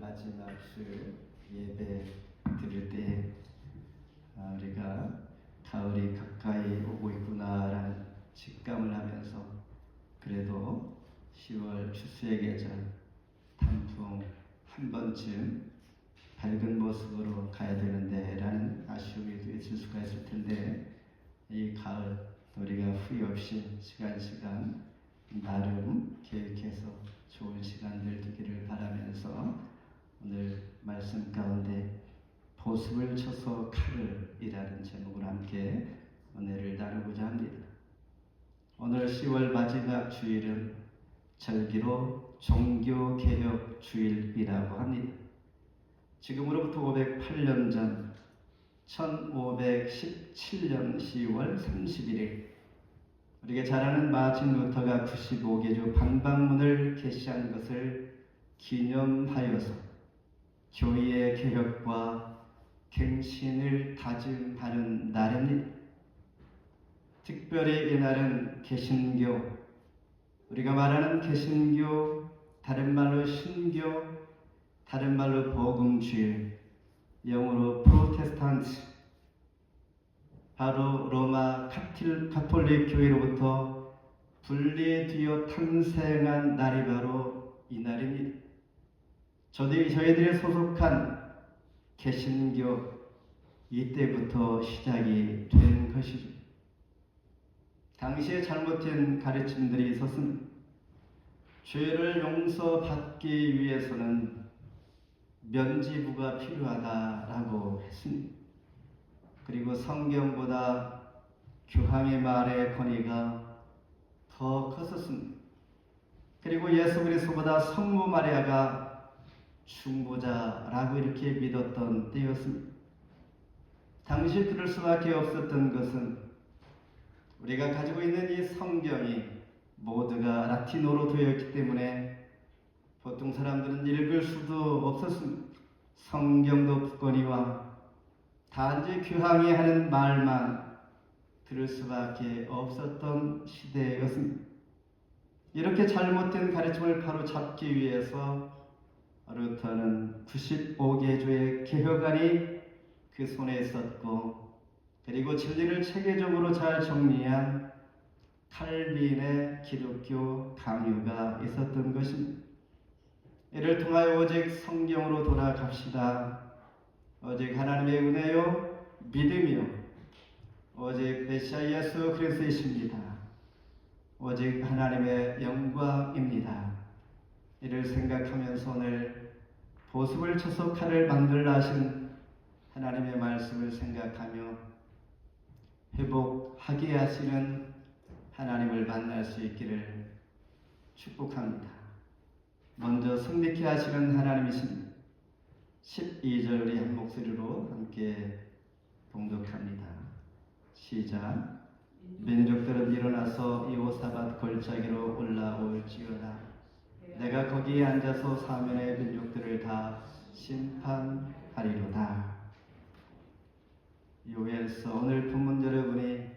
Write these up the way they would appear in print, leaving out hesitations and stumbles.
마지막 주 예배 드릴 때 우리가 가을이 가까이 오고 있구나라는 직감을 하면서 그래도 10월 추수의 계절 단풍 한 번쯤 밝은 모습으로 가야 되는데 라는 아쉬움이 있을 수가 있을 텐데, 이 가을 우리가 후회 없이 시간 나름 계획해서 좋은 시간들 되기를 바라면서 오늘 말씀 가운데 보습을 쳐서 칼을 이라는 제목으로 함께 은혜를 나누고자 합니다. 오늘 10월 마지막 주일은 절기로 종교개혁 주일이라고 합니다. 지금으로부터 508년 전 1517년 10월 31일 우리가 잘 아는 마틴 루터가 95개조 방방문을 게시한 것을 기념하여서 교회의 개혁과 갱신을 다짐하는 날입니다. 특별히 이날은 개신교, 우리가 말하는 개신교, 다른 말로 신교, 다른 말로 복음주일, 영어로 프로테스탄트, 바로 로마 가톨릭 교회로부터 분리되어 탄생한 날이 바로 이 날입니다. 저희들이 소속한 개신교, 이때부터 시작이 된 것이죠. 당시에 잘못된 가르침들이 있었습니다. 죄를 용서받기 위해서는 면지부가 필요하다라고 했습니다. 그리고 성경보다 교황의 말의 권위가 더 컸었습니다. 그리고 예수 그리스도보다 성모 마리아가 중보자라고 이렇게 믿었던 때였습니다. 당시 그럴 수밖에 없었던 것은 우리가 가지고 있는 이 성경이 모두가 라틴어로 되어 있기 때문에 보통 사람들은 읽을 수도 없었습니다. 성경도 없거니와 단지 교황이 하는 말만 들을 수밖에 없었던 시대였습니다. 이렇게 잘못된 가르침을 바로 잡기 위해서 루터는 95개조의 개혁안이 그 손에 있었고, 그리고 진리를 체계적으로 잘 정리한 칼빈의 기독교 강요가 있었던 것입니다. 이를 통하여 오직 성경으로 돌아갑시다. 오직 하나님의 은혜요 믿음이요 오직 메시아 예수 그리스도이십니다. 오직 하나님의 영광입니다. 이를 생각하면서 오늘 보습을 쳐서 칼을 만들라 하신 하나님의 말씀을 생각하며 회복하게 하시는 하나님을 만날 수 있기를 축복합니다. 먼저 승리케 하시는 하나님이십니다. 12절 우리 한 목소리로 함께 봉독합니다. 시작. 민족들은 일어나서 여호사밧 골짜기로 올라올지어다. 내가 거기에 앉아서 사면의 민족들을 다 심판하리로다. 요엘서 오늘 본문 여러분이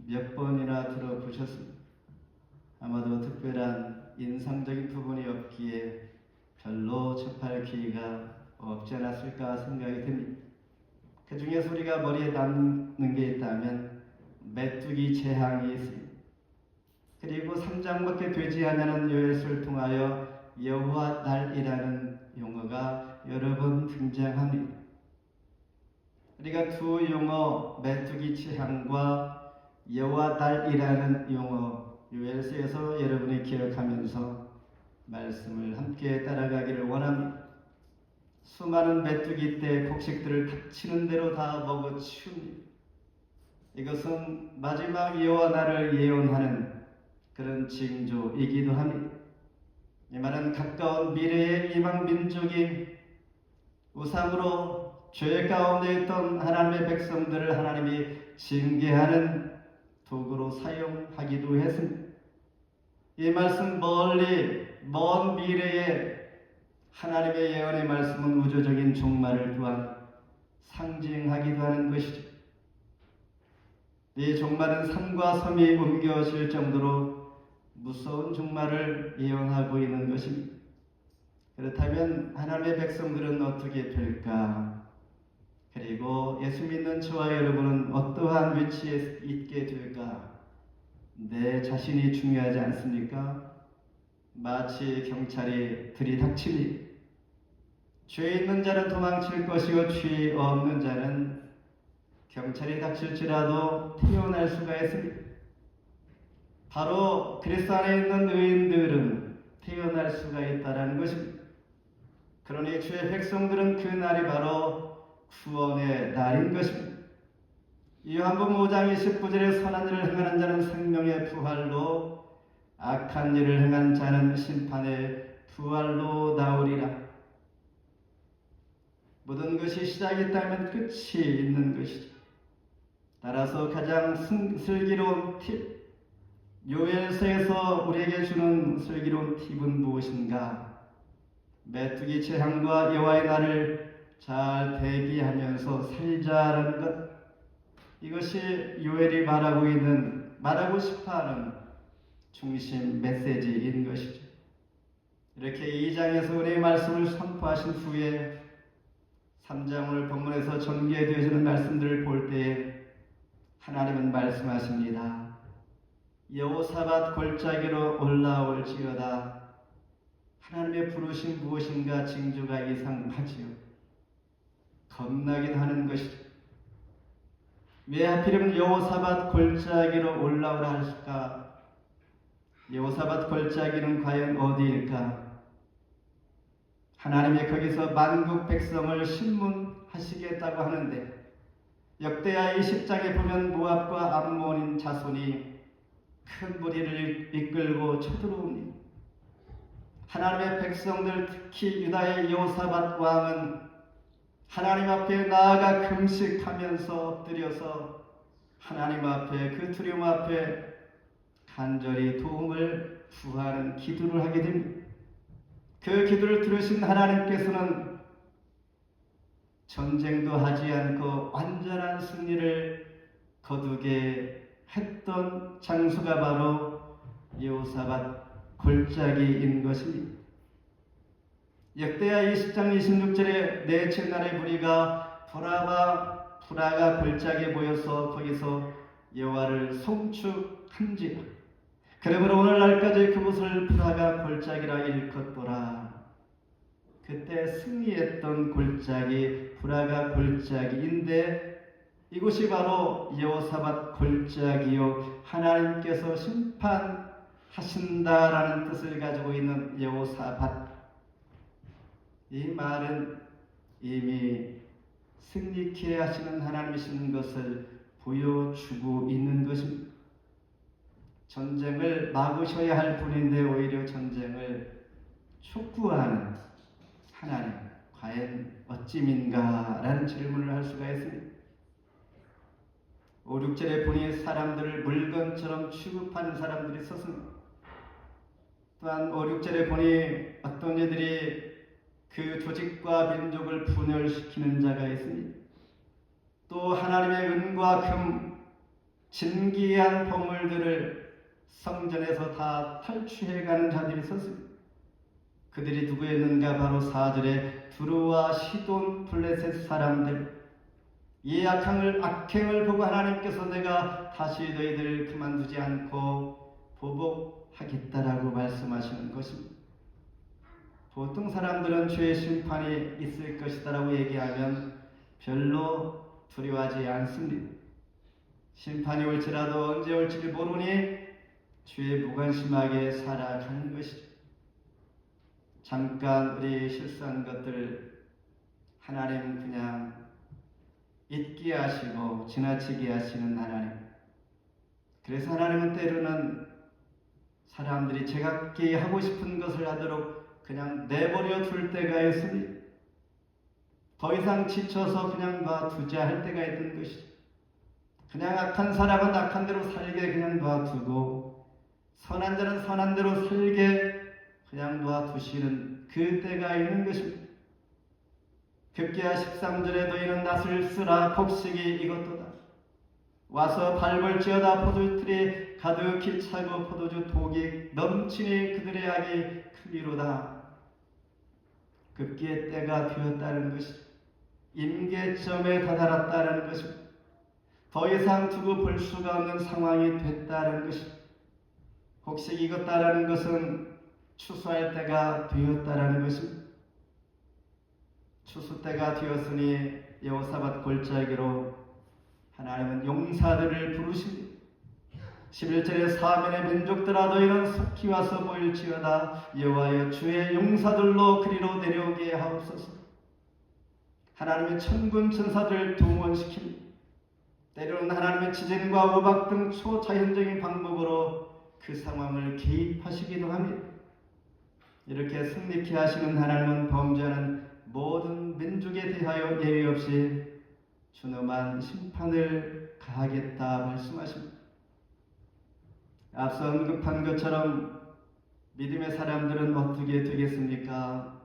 몇 번이나 들어보셨습니다. 아마도 특별한 인상적인 부분이 없기에 별로 접할 기회가 없지 않았을까 생각이 듭니다. 그 중에서 우리가 머리에 남는 게 있다면 메뚜기 재앙이 있습니다. 그리고 3장밖에 되지 않는 요엘서를 통하여 여호와 날이라는 용어가 여러 번 등장합니다. 우리가 두 용어 메뚜기 재앙과 여호와 날이라는 용어 요엘서에서 여러분이 기억하면서 말씀을 함께 따라가기를 원합니다. 수많은 메뚜기 때 곡식들을 닥치는 대로 다 먹어치웁니다. 이것은 마지막 여호와 날을 예언하는 그런 징조이기도 합니다. 이 말은 가까운 미래의 이방 민족이 우상으로 죄 가운데 있던 하나님의 백성들을 하나님이 징계하는 도구로 사용하기도 했습니다. 이 말씀 멀리 먼 미래에 하나님의 예언의 말씀은 우주적인 종말을 또한 상징하기도 하는 것이죠. 이 종말은 산과 섬이 옮겨질 정도로 무서운 종말을 예언하고 있는 것입니다. 그렇다면 하나님의 백성들은 어떻게 될까? 그리고 예수 믿는 저와 여러분은 어떠한 위치에 있게 될까? 내 자신이 중요하지 않습니까? 마치 경찰이 들이닥치니 죄 있는 자는 도망칠 것이요 죄 없는 자는 경찰이 닥칠지라도 태어날 수가 있습니다. 바로 그리스도 안에 있는 의인들은 태어날 수가 있다는 것입니다. 그러니 주의 백성들은 그 날이 바로 구원의 날인 것입니다. 요한복음 5장 29절에 선한 일을 행하는 자는 생명의 부활로 악한 일을 행한 자는 심판의 부활로 나오리라. 모든 것이 시작이 있다면 끝이 있는 것이죠. 따라서 가장 슬기로운 팁, 요엘서에서 우리에게 주는 슬기로운 팁은 무엇인가? 메뚜기 재앙과 여호와의 날을 잘 대비하면서 살자라는 것, 이것이 요엘이 말하고 싶어하는 중심 메시지인 것이죠. 이렇게 2장에서 은혜의 말씀을 선포하신 후에 3장을 본문에서 전개되어지는 말씀들을 볼 때에 하나님은 말씀하십니다. 여호사밧 골짜기로 올라올지어다. 하나님의 부르심 무엇인가 징조가 이상하지요. 겁나긴 하는 것이죠. 왜 하필이면 여호사밧 골짜기로 올라오라 할까? 여호사밧 골짜기는 과연 어디일까? 하나님이 거기서 만국 백성을 심문하시겠다고 하는데 역대하 20장에 보면 모압과 암몬인 자손이 큰 무리를 이끌고 쳐들어옵니다. 하나님의 백성들, 특히 유다의 여호사밧 왕은 하나님 앞에 나아가 금식하면서 엎드려서 하나님 앞에, 그 두려움 앞에 간절히 도움을 구하는 기도를 하게 됩니다. 그 기도를 들으신 하나님께서는 전쟁도 하지 않고 완전한 승리를 거두게 했던 장소가 바로 여호사밧 골짜기인 것입니다. 역대하 20장 26절에 넷째 날의 무리가 브라가 골짜기에 모여서 거기서 여호와를 송축한지라. 그러므로 오늘날까지 그곳을 브라가 골짜기라 일컫더라. 그때 승리했던 골짜기 브라가 골짜기인데 이곳이 바로 여호사밧 골짜기요 하나님께서 심판하신다라는 뜻을 가지고 있는 여호사밧. 이 말은 이미 승리케 하시는 하나님이신 것을 보여주고 있는 것입니다. 전쟁을 막으셔야 할 분인데 오히려 전쟁을 촉구하는 하나님, 과연 어찌민가라는 질문을 할 수가 있습니다. 5, 6절에 보니 사람들을 물건처럼 취급하는 사람들이 있었습니다. 또한 5, 6절에 보니 어떤 이들이 그 조직과 민족을 분열시키는 자가 있습니다. 또 하나님의 은과 금, 진귀한 보물들을 성전에서 다 탈취해가는 자들이 있었습니다. 그들이 누구였는가? 바로 4절에 두루와 시돈 블레셋 사람들. 이 악행을 보고 하나님께서 내가 다시 너희들을 그만두지 않고 보복하겠다라고 말씀하시는 것입니다. 보통 사람들은 죄의 심판이 있을 것이다라고 얘기하면 별로 두려워하지 않습니다. 심판이 올지라도 언제 올지를 모르니 죄에 무관심하게 살아가는 것이죠. 잠깐 우리 실수한 것들 하나님 그냥 잊게 하시고 지나치게 하시는 하나님. 그래서 하나님은 때로는 사람들이 제각기 하고 싶은 것을 하도록 그냥 내버려 둘 때가 있으니 더 이상 지쳐서 그냥 놔두자 할 때가 있는 것이죠. 그냥 악한 사람은 악한 대로 살게 그냥 놔두고 선한 자는 선한 대로 살게 그냥 놔두시는 그때가 있는 것입니다. 급기야 13절에 너희는 낫을 쓰라 곡식이 이것도다. 와서 밟을지어다. 포도틀이 가득히 차고 포도주 독이 넘치니 그들의 악이 크리로다. 급기에 때가 되었다는 것이, 임계점에 다다랐다는 것이, 더 이상 두고 볼 수가 없는 상황이 됐다는 것이, 곡식이 익었다라는 것은 추수할 때가 되었다라는 것입니다. 추수 때가 되었으니 여호사밧 골짜기로 하나님은 용사들을 부르십니다. 11절에 사면의 민족들아 너희는 속히 와서 모일지어다. 여호와여 주의 용사들로 그리로 내려오게 하옵소서. 하나님의 천군 천사들을 동원시킵니다. 때로는 하나님의 지진과 우박 등 초자연적인 방법으로 그 상황을 개입하시기도 합니다. 이렇게 승리케 하시는 하나님은 범죄하는 모든 민족에 대하여 예외 없이 준엄한 심판을 가하겠다 말씀하십니다. 앞서 언급한 것처럼 믿음의 사람들은 어떻게 되겠습니까?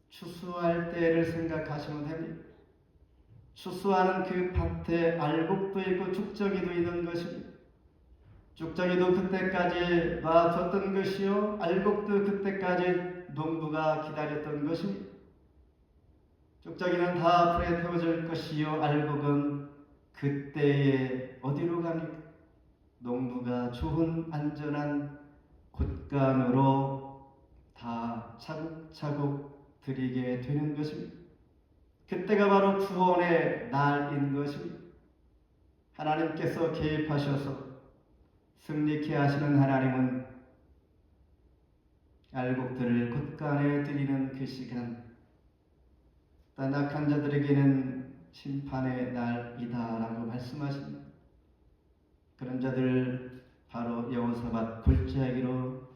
추수할 때를 생각하시면 됩니다. 추수하는 그 밭에 알곡도 있고 죽정이도 있는 것입니다. 죽정이도 그때까지 놔뒀던 것이요, 알곡도 그때까지 농부가 기다렸던 것입니다. 죽정이는 다 불에 태워질 것이요, 알곡은 그때에 어디로 갑니까? 농부가 좋은 안전한 곳간으로 다 차곡차곡 드리게 되는 것입니다. 그때가 바로 구원의 날인 것입니다. 하나님께서 개입하셔서 승리케 하시는 하나님은 알곡들을 곳간에 드리는 그 시간, 떠나간 자들에게는 심판의 날이다라고 말씀하십니다. 그런 자들 바로 여호사밧 골짜기로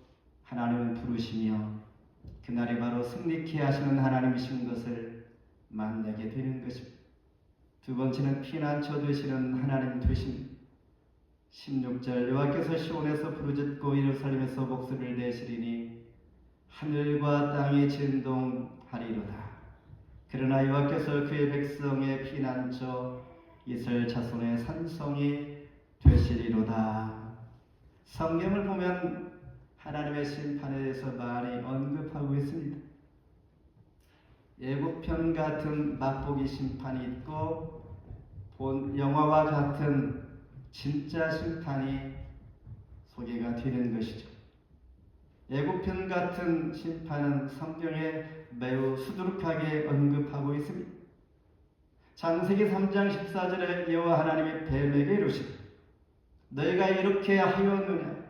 하나님은 부르시며 그날이 바로 승리케 하시는 하나님이신 것을 만나게 되는 것입니다. 두 번째는 피난처 되시는 하나님 되십니다. 16절 여호와께서 시온에서 부르짖고 예루살렘에서 목소리를 내시리니 하늘과 땅이 진동하리로다. 그러나 여호와께서 그의 백성의 피난처 이스라엘 자손의 산성이 되시리로다. 성경을 보면 하나님의 심판에 대해서 많이 언급하고 있습니다. 예고편 같은 맛보기 심판이 있고 본 영화와 같은 진짜 심판이 소개가 되는 것이죠. 예고편 같은 심판은 성경에 매우 수두룩하게 언급하고 있습니다. 창세기 3장 14절에 여호와 하나님이 뱀에게 이르시되 너희가 이렇게 하였느냐?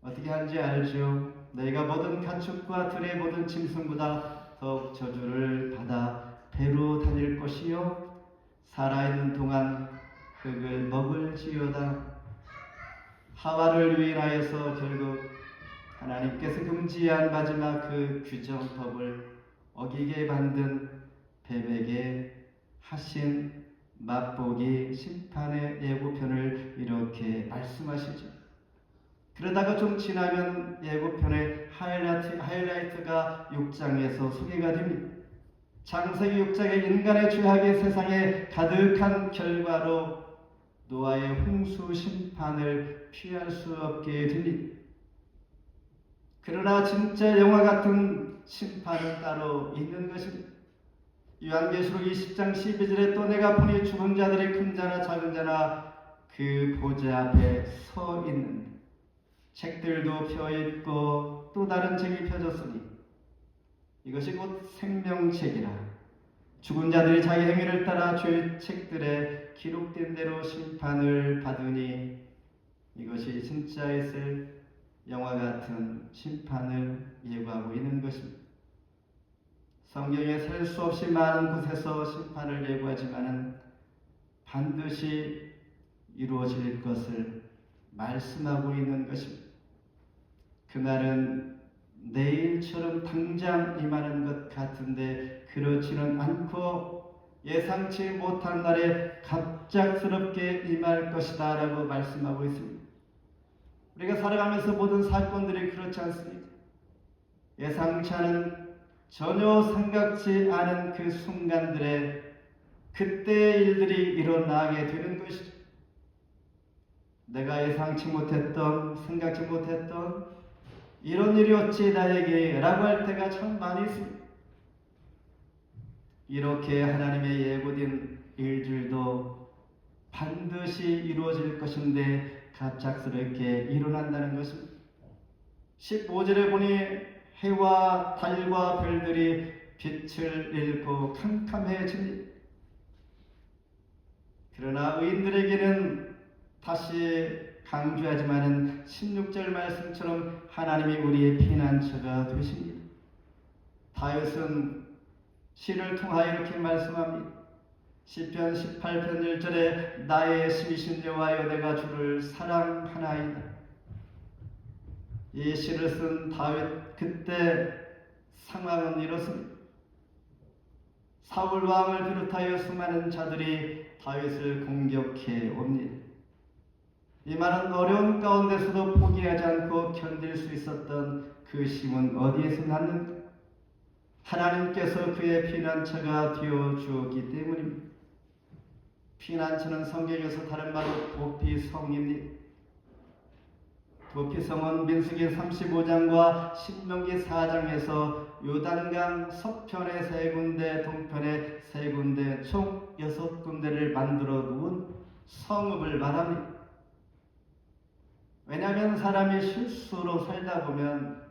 어떻게 한지 알죠? 너희가 모든 가축과 들의 모든 짐승보다 더욱 저주를 받아 배로 다닐 것이요 살아있는 동안 흙을 먹을지어다. 하와를 유인하여서 결국 하나님께서 금지한 마지막 그 규정법을 어기게 만든 뱀에게 하신 맛보기 심판의 예고편을 이렇게 말씀하시죠. 그러다가 좀 지나면 예고편의 하이라이트가 6장에서 소개가 됩니다. 창세기 6장의 인간의 죄악이 세상에 가득한 결과로 노아의 홍수 심판을 피할 수 없게 됩니다. 그러나 진짜 영화 같은 심판은 따로 있는 것입니다. 요한계시록 20장 12절에 또 내가 보니 죽은 자들이 큰 자나 작은 자나 그 보좌 앞에 서 있는데 책들도 펴있고 또 다른 책이 펴졌으니 이것이 곧 생명책이라. 죽은 자들이 자기 행위를 따라 죄의 책들에 기록된 대로 심판을 받으니 이것이 진짜 있을 영화 같은 심판을 예고하고 있는 것입니다. 성경에 셀 수 없이 많은 곳에서 심판을 예고하지만은 반드시 이루어질 것을 말씀하고 있는 것입니다. 그날은 내일처럼 당장 임하는 것 같은데 그렇지는 않고 예상치 못한 날에 갑작스럽게 임할 것이다 라고 말씀하고 있습니다. 우리가 살아가면서 모든 사건들이 그렇지 않습니까? 예상치 않은 전혀 생각지 않은 그 순간들에 그때의 일들이 일어나게 되는 것이죠. 내가 예상치 못했던, 생각지 못했던 이런 일이 어찌 나에게 라고 할 때가 참 많이 있습니다. 이렇게 하나님의 예고된 일들도 반드시 이루어질 것인데 갑작스럽게 일어난다는 것입니다. 15절에 보니 해와 달과 별들이 빛을 잃고 캄캄해집니다. 그러나 의인들에게는 다시 강조하지만은 16절 말씀처럼 하나님이 우리의 피난처가 되십니다. 다윗은 시를 통하여 이렇게 말씀합니다. 시편 18편 1절에 나의 신이신 여호와여 내가 주를 사랑하나이다. 이 시를 쓴 다윗 그때 상황은 이렇습니다. 사울 왕을 비롯하여 수많은 자들이 다윗을 공격해 옵니다. 이 많은 어려운 가운데서도 포기하지 않고 견딜 수 있었던 그 힘은 어디에서 났는가? 하나님께서 그의 피난처가 되어 주었기 때문입니다. 피난처는 성경에서 다른 말로 도피성입니다. 도피성은 민수기 35장과 신명기 4장에서 요단강 서편에 3군데, 동편에 3군데, 총 6군데를 만들어 놓은 성읍을 말합니다. 왜냐하면 사람이 실수로 살다 보면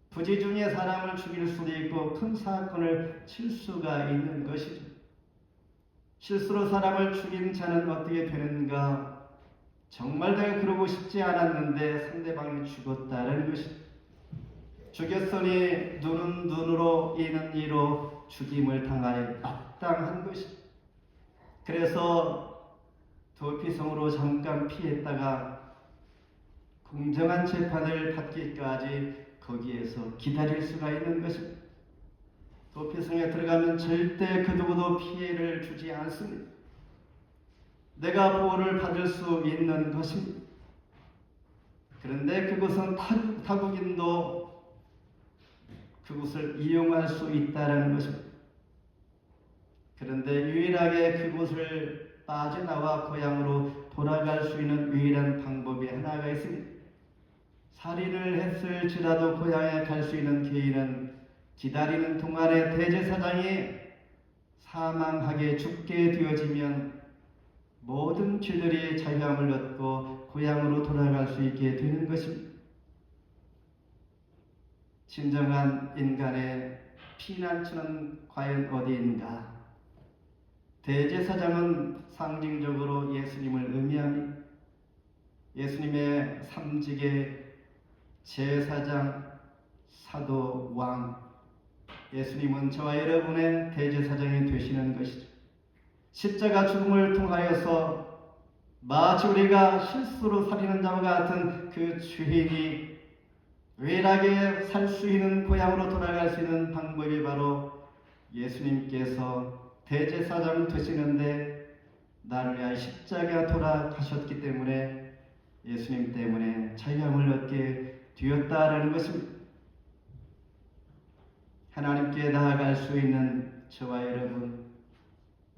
부지 중에 사람을 죽일 수도 있고 큰 사건을 칠 수가 있는 것이죠. 실수로 사람을 죽인 자는 어떻게 되는가? 정말 내가 그러고 싶지 않았는데 상대방이 죽었다는 것이죠. 죽였으니 눈은 눈으로 이는 이로 죽임을 당하여 마땅한 것이죠. 그래서 도피성으로 잠깐 피했다가 공정한 재판을 받기까지 거기에서 기다릴 수가 있는 것입니다. 도피성에 들어가면 절대 그 누구도 피해를 주지 않습니다. 내가 보호를 받을 수 있는 것입니다. 그런데 그곳은 타국인도 그곳을 이용할 수 있다는 것입니다. 그런데 유일하게 그곳을 빠져나와 고향으로 돌아갈 수 있는 유일한 방법이 하나가 있습니다. 살인을 했을지라도 고향에 갈 수 있는 개인은 기다리는 동안에 대제사장이 사망하게 죽게 되어지면 모든 죄들이 자유함을 얻고 고향으로 돌아갈 수 있게 되는 것입니다. 진정한 인간의 피난처는 과연 어디인가? 대제사장은 상징적으로 예수님을 의미합니다. 예수님의 3직의 제사장, 사도, 왕, 예수님은 저와 여러분의 대제사장이 되시는 것이죠. 십자가 죽음을 통하여서 마치 우리가 실수로 살인한 자와 같은 그 죄인이 유일하게 살 수 있는 고향으로 돌아갈 수 있는 방법이 바로 예수님께서 대제사장 되시는데 나를 위하여 십자가 돌아가셨기 때문에 예수님 때문에 자유함을 얻게 되었다라는 것입니다. 하나님께 나아갈 수 있는 저와 여러분,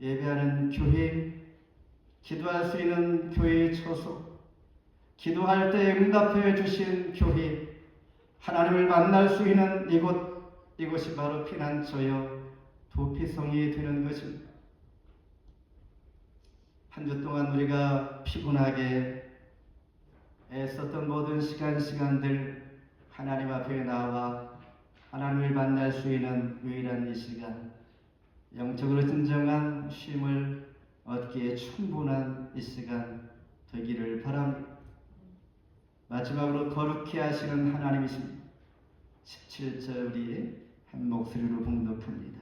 예배하는 교회, 기도할 수 있는 교회의 처소, 기도할 때 응답해 주신 교회, 하나님을 만날 수 있는 이곳이 바로 피난처여 도피성이 되는 것입니다. 한 주 동안 우리가 피곤하게 애썼던 모든 시간들 하나님 앞에 나와 하나님을 만날 수 있는 유일한 이 시간, 영적으로 진정한 쉼을 얻기에 충분한 이 시간 되기를 바랍니다. 마지막으로 거룩히 하시는 하나님이십니다. 17절 우리 한 목소리로 봉독합니다.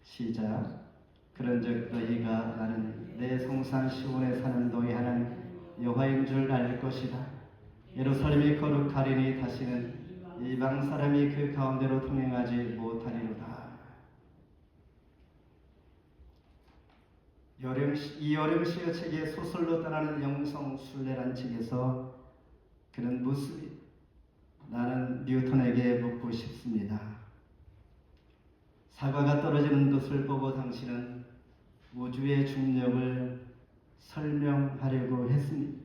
시작. 그런즉 너희가 나는 내 성산 시온에 사는 너희 하나님 여호와인 줄 알 것이다. 예루살렘이 거룩하리니 다시는 이방 사람이 그 가운데로 통행하지 못하리로다. 이 여령시의 책의 소설로 떠나는 영성순례란 책에서 그는 묻습니다. 나는 뉴턴에게 묻고 싶습니다. 사과가 떨어지는 것을 보고 당신은 우주의 중력을 설명하려고 했습니다.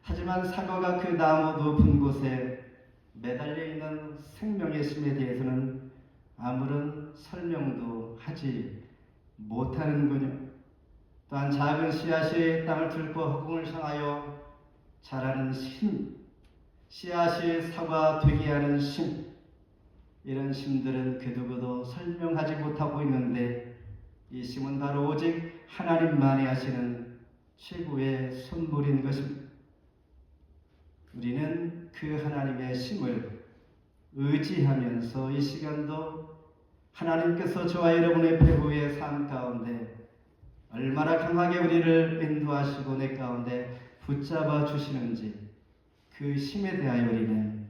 하지만 사과가 그 나무 높은 곳에 매달려 있는 생명의 심에 대해서는 아무런 설명도 하지 못하는군요. 또한 작은 씨앗이 땅을 뚫고 허공을 향하여 자라는 심, 씨앗이 사과 되게 하는 심, 이런 심들은 그 누구도 설명하지 못하고 있는데 이 심은 바로 오직 하나님만이 하시는 최고의 선물인 것입니다. 우리는 그 하나님의 심을 의지하면서 이 시간도 하나님께서 저와 여러분의 배후의 삶 가운데 얼마나 강하게 우리를 인도하시고 내 가운데 붙잡아 주시는지 그 심에 대하여 우리는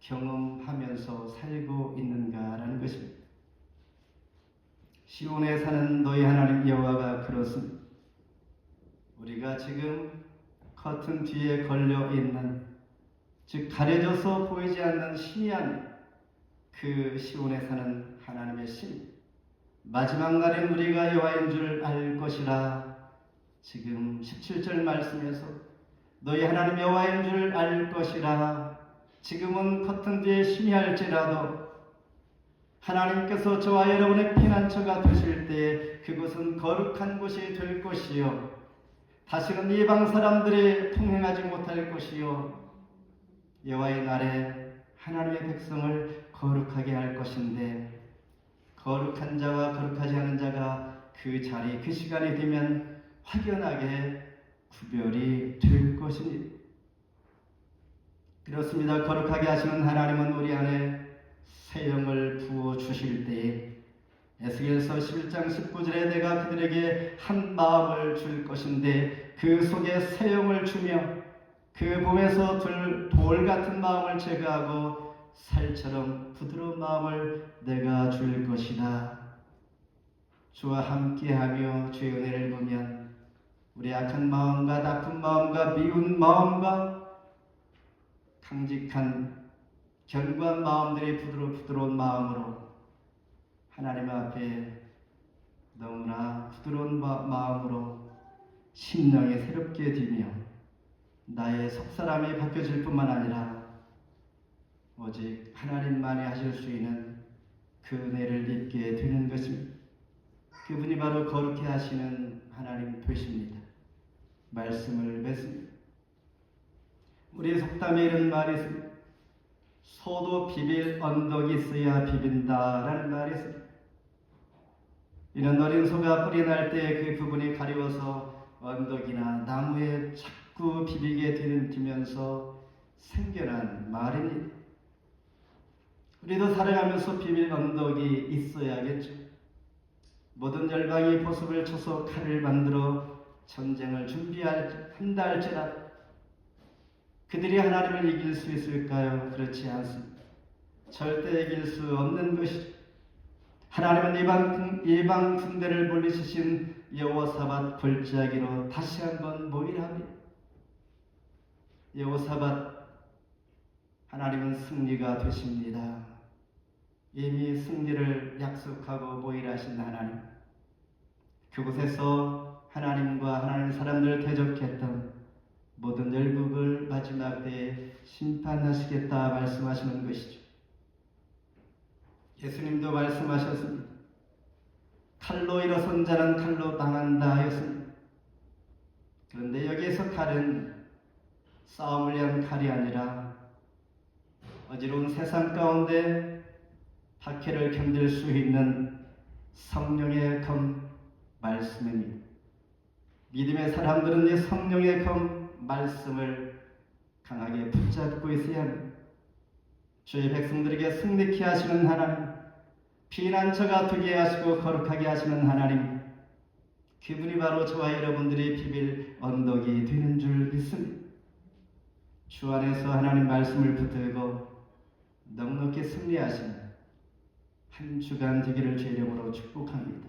경험하면서 살고 있는가라는 것입니다. 시온에 사는 너희 하나님 여호와가 그렇습니다. 우리가 지금 커튼 뒤에 걸려 있는, 즉 가려져서 보이지 않는 희미한 그 시온에 사는 하나님의 심, 마지막 날엔 우리가 여호와인 줄 알 것이라. 지금 17절 말씀에서 너희 하나님 여호와인 줄 알 것이라. 지금은 커튼 뒤에 희미할지라도 하나님께서 저와 여러분의 피난처가 되실 때에 그곳은 거룩한 곳이 될 것이요, 다시는 이방 사람들이 통행하지 못할 것이요, 여호와의 날에 하나님의 백성을 거룩하게 할 것인데, 거룩한 자와 거룩하지 않은 자가 그 자리, 그 시간이 되면 확연하게 구별이 될 것입니다. 그렇습니다. 거룩하게 하시는 하나님은 우리 안에 새 영을 부어 주실 때에 에스겔서 11장 19절에 내가 그들에게 한 마음을 줄 것인데 그 속에 새 영을 주며 그 몸에서 돌 같은 마음을 제거하고 살처럼 부드러운 마음을 내가 줄 것이다. 주와 함께하며 주의 은혜를 보면 우리 악한 마음과 나쁜 마음과 미운 마음과 강직한 견고한 마음들이 부드러운 마음으로 하나님 앞에 너무나 부드러운 마음으로 심령이 새롭게 되며 나의 속사람이 바뀌어질 뿐만 아니라 오직 하나님만이 하실 수 있는 그 은혜를 입게 되는 것입니다. 그분이 바로 거룩해 하시는 하나님 되십니다. 말씀을 맺습니다. 우리 속담에 이런 말이 있습니다. 소도 비빌 언덕이 있어야 비빈다라는 말이 있습니다. 이는 어린 소가 뿔이 날 때 그 부분이 가려워서 언덕이나 나무에 자꾸 비비게 되면서 생겨난 말입니다. 우리도 살아가면서 비빌 언덕이 있어야겠죠. 모든 열방이 보습을 쳐서 칼을 만들어 전쟁을 준비한다 할지라도 그들이 하나님을 이길 수 있을까요? 그렇지 않습니다. 절대 이길 수 없는 것이죠. 하나님은 이방 군대를 물리치신 여호사밧 골짜기로 다시 한번 모이라 합니다. 여호사밧, 하나님은 승리가 되십니다. 이미 승리를 약속하고 모이라 하신 하나님, 그곳에서 하나님과 하나님 사람들을 대적했던 모든 열국을 마지막 때에 심판하시겠다 말씀하시는 것이죠. 예수님도 말씀하셨습니다. 칼로 일어선 자는 칼로 당한다 하였습니다. 그런데 여기에서 칼은 싸움을 위한 칼이 아니라 어지러운 세상 가운데 박해를 견딜 수 있는 성령의 검 말씀입니다. 믿음의 사람들은 이 성령의 검 말씀을 강하게 붙잡고 있어야 합니다. 주의 백성들에게 승리케 하시는 하나님, 피난처가 되게 하시고 거룩하게 하시는 하나님, 그분이 바로 저와 여러분들이 비빌 언덕이 되는 줄 믿습니다. 주 안에서 하나님 말씀을 붙들고 넉넉히 승리하시는 한 주간 되기를 주의 이름으로 축복합니다.